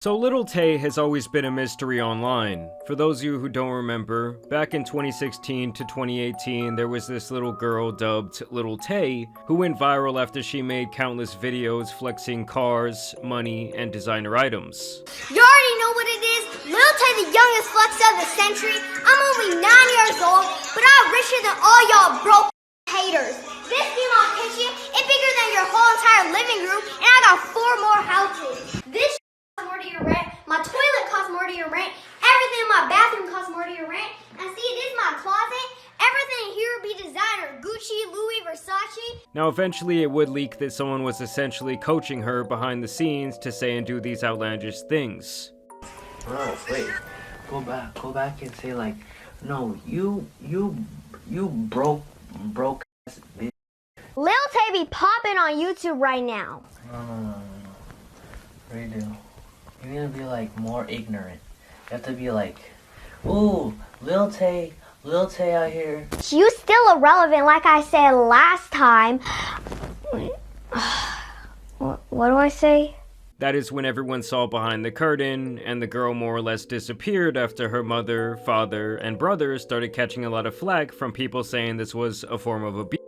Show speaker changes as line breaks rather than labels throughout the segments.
So Lil Tay has always been a mystery online. For those of you who don't remember, back in 2016 to 2018, there was this little girl dubbed Lil Tay who went viral after she made countless videos flexing cars, money, and designer items.
You already know what it is. Lil Tay, the youngest flex of the century. I'm only 9 years old, but I'm richer than all y'all broke haters. This female kitchen is bigger than your whole entire living room, and I got 4 more houses. This costs more to your rent. My toilet costs more to your rent. Everything in my bathroom costs more to your rent. And see, this is my closet. Everything here would be designer. Gucci, Louis, Versace.
Now eventually it would leak that someone was essentially coaching her behind the scenes to say and do these outlandish things.
Bro, wait. Go back and say like, no, you broke ass bitch.
Lil Tay be popping on YouTube right now.
No. Redo. You need to be like more ignorant. You have to be like, ooh, Lil Tay out here.
You still irrelevant, like I said last time. What do I say?
That is when everyone saw behind the curtain, and the girl more or less disappeared after her mother, father, and brother started catching a lot of flack from people saying this was a form of abuse.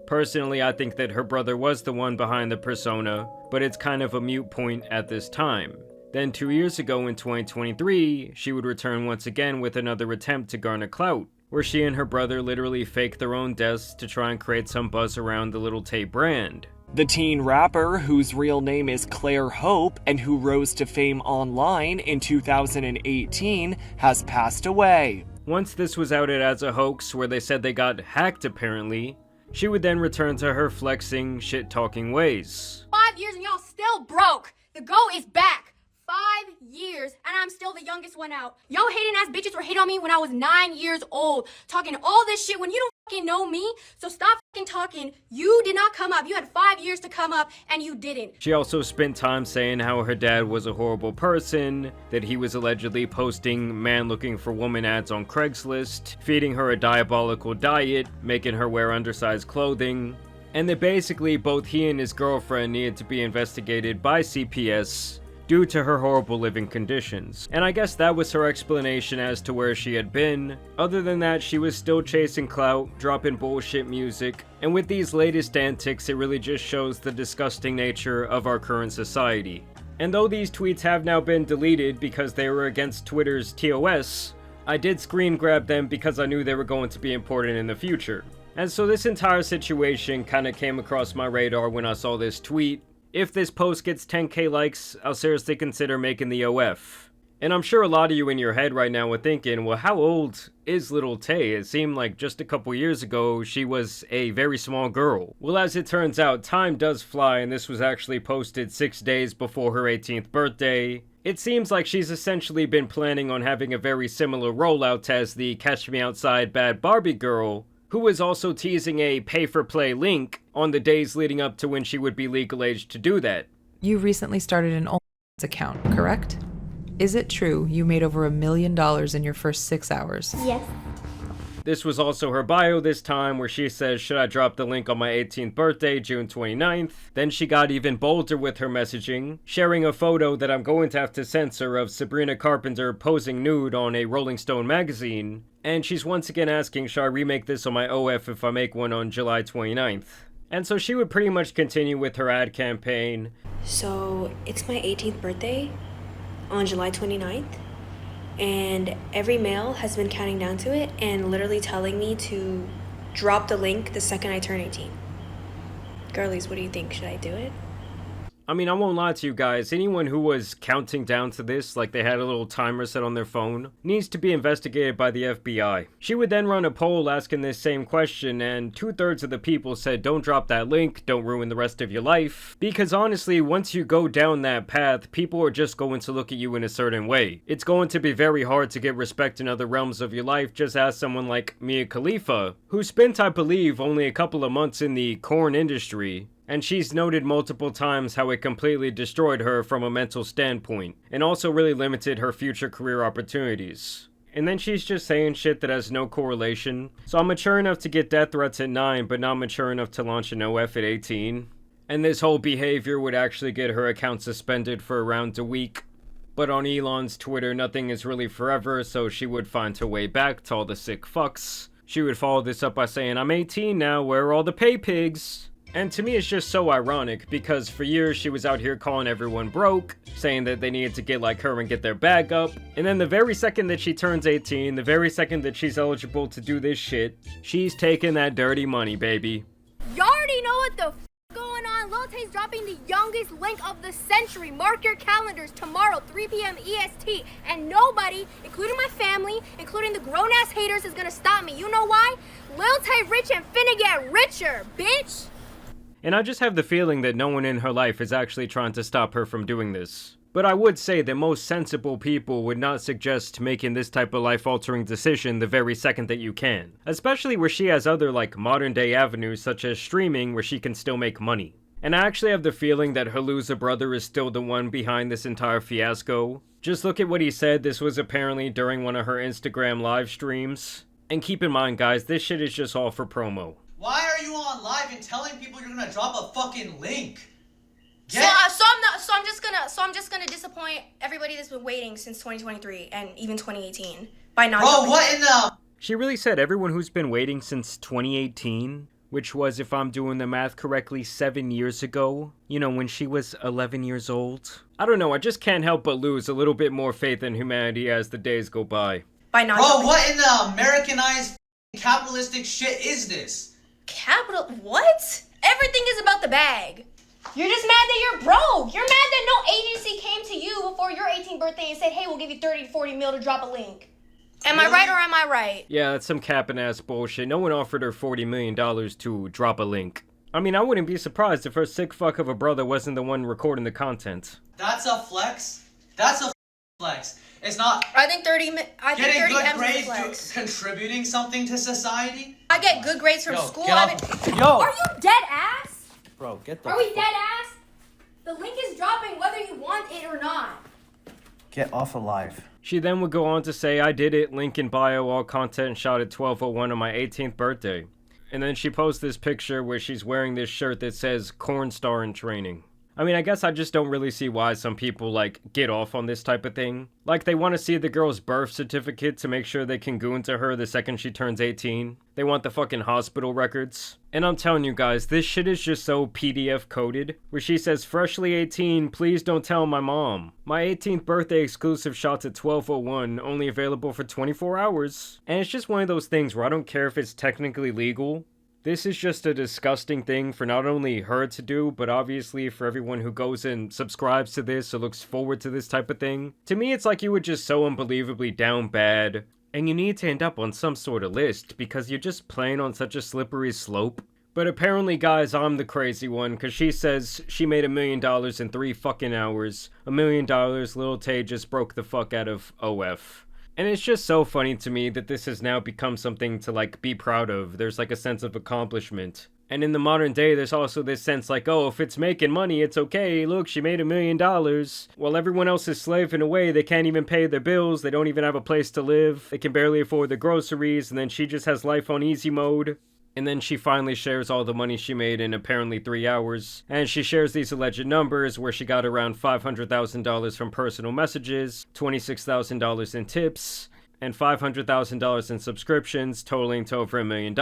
Personally, I think that her brother was the one behind the persona, but it's kind of a moot point at this time. Then 2 years ago in 2023, she would return once again with another attempt to garner clout, where she and her brother literally faked their own deaths to try and create some buzz around the Lil Tay brand.
The teen rapper, whose real name is Claire Hope and who rose to fame online in 2018, has passed away.
Once this was outed as a hoax where they said they got hacked apparently, she would then return to her flexing, shit-talking ways.
5 years and y'all still broke. The GOAT is back. 5 years and I'm still the youngest one out. Yo hating ass bitches were hating on me when I was 9 years old, talking all this shit when you don't fucking know me. So stop fucking talking. You did not come up. You had 5 years to come up and you didn't.
She also spent time saying how her dad was a horrible person, that he was allegedly posting man looking for woman ads on Craigslist, feeding her a diabolical diet, making her wear undersized clothing, and that basically both he and his girlfriend needed to be investigated by CPS due to her horrible living conditions. And I guess that was her explanation as to where she had been. Other than that, she was still chasing clout, dropping bullshit music, and with these latest antics, it really just shows the disgusting nature of our current society. And though these tweets have now been deleted because they were against Twitter's TOS, I did screen grab them because I knew they were going to be important in the future. And so this entire situation kind of came across my radar when I saw this tweet. If this post gets 10k likes, I'll seriously consider making the OF. And I'm sure a lot of you in your head right now are thinking, well, how old is Lil Tay? It seemed like just a couple years ago, she was a very small girl. Well, as it turns out, time does fly, and this was actually posted 6 days before her 18th birthday. It seems like she's essentially been planning on having a very similar rollout as the Catch Me Outside Bad Barbie girl, who was also teasing a pay-for-play link on the days leading up to when she would be legal age to do that.
You recently started an OnlyFans account, correct? Is it true you made over $1 million in your first 6 hours?
Yes.
This was also her bio this time, where she says, should I drop the link on my 18th birthday, June 29th? Then she got even bolder with her messaging, sharing a photo that I'm going to have to censor of Sabrina Carpenter posing nude on a Rolling Stone magazine. And she's once again asking, should I remake this on my OF if I make one on July 29th? And so she would pretty much continue with her ad campaign.
So it's my 18th birthday on July 29th. And every male has been counting down to it and literally telling me to drop the link the second I turn 18. Girlies, what do you think? Should I do it?
I mean, I won't lie to you guys, anyone who was counting down to this, like they had a little timer set on their phone, needs to be investigated by the FBI. She would then run a poll asking this same question, and 2/3 of the people said don't drop that link, don't ruin the rest of your life. Because honestly, once you go down that path, people are just going to look at you in a certain way. It's going to be very hard to get respect in other realms of your life. Just ask someone like Mia Khalifa, who spent, I believe, only a couple of months in the corn industry, and she's noted multiple times how it completely destroyed her from a mental standpoint, and also really limited her future career opportunities. And then she's just saying shit that has no correlation. So I'm mature enough to get death threats at 9, but not mature enough to launch an OF at 18. And this whole behavior would actually get her account suspended for around a week. But on Elon's Twitter, nothing is really forever, so she would find her way back to all the sick fucks. She would follow this up by saying, "I'm 18 now, where are all the pay pigs?" And to me, it's just so ironic, because for years she was out here calling everyone broke, saying that they needed to get like her and get their bag up. And then the very second that she turns 18, the very second that she's eligible to do this shit, she's taking that dirty money, baby.
Y'all already know what the going on. Lil Tay's dropping the youngest link of the century. Mark your calendars tomorrow, 3 p.m. EST. And nobody, including my family, including the grown-ass haters, is gonna stop me. You know why? Lil Tay rich and finna get richer, bitch!
And I just have the feeling that no one in her life is actually trying to stop her from doing this. But I would say that most sensible people would not suggest making this type of life-altering decision the very second that you can. Especially where she has other like modern-day avenues such as streaming where she can still make money. And I actually have the feeling that her loser brother is still the one behind this entire fiasco. Just look at what he said. This was apparently during one of her Instagram live streams. And keep in mind guys, this shit is just all for promo.
Why are you on live and telling people you're gonna drop a fucking link?
So I'm just gonna disappoint everybody that's been waiting since 2023 and even 2018 by not.
Bro, what in the?
She really said everyone who's been waiting since 2018, which was, if I'm doing the math correctly, 7 years ago. You know, when she was 11 years old. I don't know, I just can't help but lose a little bit more faith in humanity as the days go by.
By not.
Bro, what in the Americanized capitalistic shit is this?
Capital? What? Everything is about the bag. You're just mad that you're broke. You're mad that no agency came to you before your 18th birthday and said, hey, we'll give you 30 to 40 mil to drop a link. Am I right or am I right?
Yeah, that's some capping ass bullshit. No one offered her $40 million to drop a link. I mean, I wouldn't be surprised if her sick fuck of a brother wasn't the one recording the content.
That's a flex? That's a flex. It's not.
I think 30 M's
Getting good
is a
grades
flex.
contributing something to society?
I get good grades from school.
Get off. Yo!
Are you dead ass?
Bro, get the
Are we dead ass? The link is dropping whether you want it or not.
Get off alive.
She then would go on to say, "I did it, link in bio, all content shot at 12:01 on my 18th birthday." And then she posts this picture where she's wearing this shirt that says "Corn Star in Training." I mean, I guess I just don't really see why some people, like, get off on this type of thing. Like, they want to see the girl's birth certificate to make sure they can goon to her the second she turns 18. They want the fucking hospital records. And I'm telling you guys, this shit is just so PDF coded, where she says, "Freshly 18, please don't tell my mom. My 18th birthday exclusive shots at 12:01, only available for 24 hours. And it's just one of those things where I don't care if it's technically legal. This is just a disgusting thing for not only her to do, but obviously for everyone who goes and subscribes to this or looks forward to this type of thing. To me, it's like you were just so unbelievably down bad, and you need to end up on some sort of list because you're just playing on such a slippery slope. But apparently, guys, I'm the crazy one, because she says she made $1 million in 3 fucking hours. $1 million, Lil Tay just broke the fuck out of OF. And it's just so funny to me that this has now become something to, like, be proud of. There's, like, a sense of accomplishment. And in the modern day, there's also this sense like, oh, if it's making money, it's okay. Look, she made $1 million. While everyone else is slaving away, they can't even pay their bills. They don't even have a place to live. They can barely afford the groceries. And then she just has life on easy mode. And then she finally shares all the money she made in apparently 3 hours. And she shares these alleged numbers where she got around $500,000 from personal messages, $26,000 in tips, and $500,000 in subscriptions, totaling to over $1 million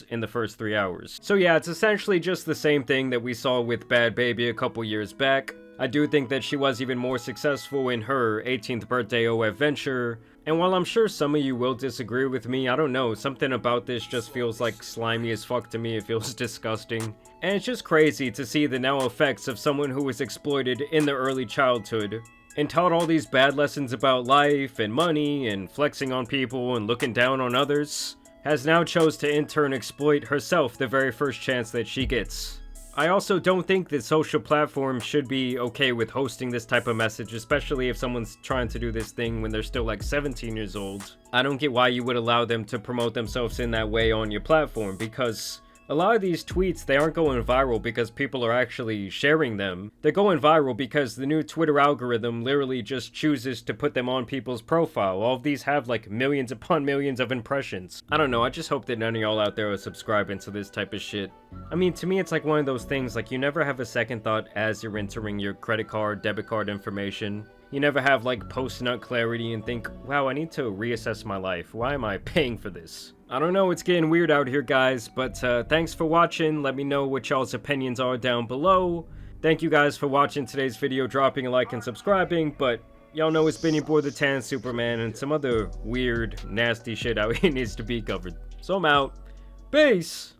in the first 3 hours. So yeah, it's essentially just the same thing that we saw with Bad Baby a couple years back. I do think that she was even more successful in her 18th birthday OF venture. And while I'm sure some of you will disagree with me, I don't know, something about this just feels like slimy as fuck to me. It feels disgusting. And it's just crazy to see the now effects of someone who was exploited in their early childhood and taught all these bad lessons about life and money and flexing on people and looking down on others, has now chose to in turn exploit herself the very first chance that she gets. I also don't think that social platforms should be okay with hosting this type of message, especially if someone's trying to do this thing when they're still like 17 years old. I don't get why you would allow them to promote themselves in that way on your platform, because a lot of these tweets, they aren't going viral because people are actually sharing them. They're going viral because the new Twitter algorithm literally just chooses to put them on people's profile. All of these have like millions upon millions of impressions. I don't know, I just hope that none of y'all out there are subscribing to this type of shit. I mean, to me, it's like one of those things, like you never have a second thought as you're entering your credit card, debit card information. You never have like post-nut clarity and think, wow, I need to reassess my life. Why am I paying for this? I don't know, it's getting weird out here, guys, but thanks for watching. Let me know what y'all's opinions are down below. Thank you guys for watching today's video, dropping a like and subscribing, but y'all know it's been your boy the Tan Superman, and some other weird, nasty shit out here needs to be covered. So I'm out. Peace!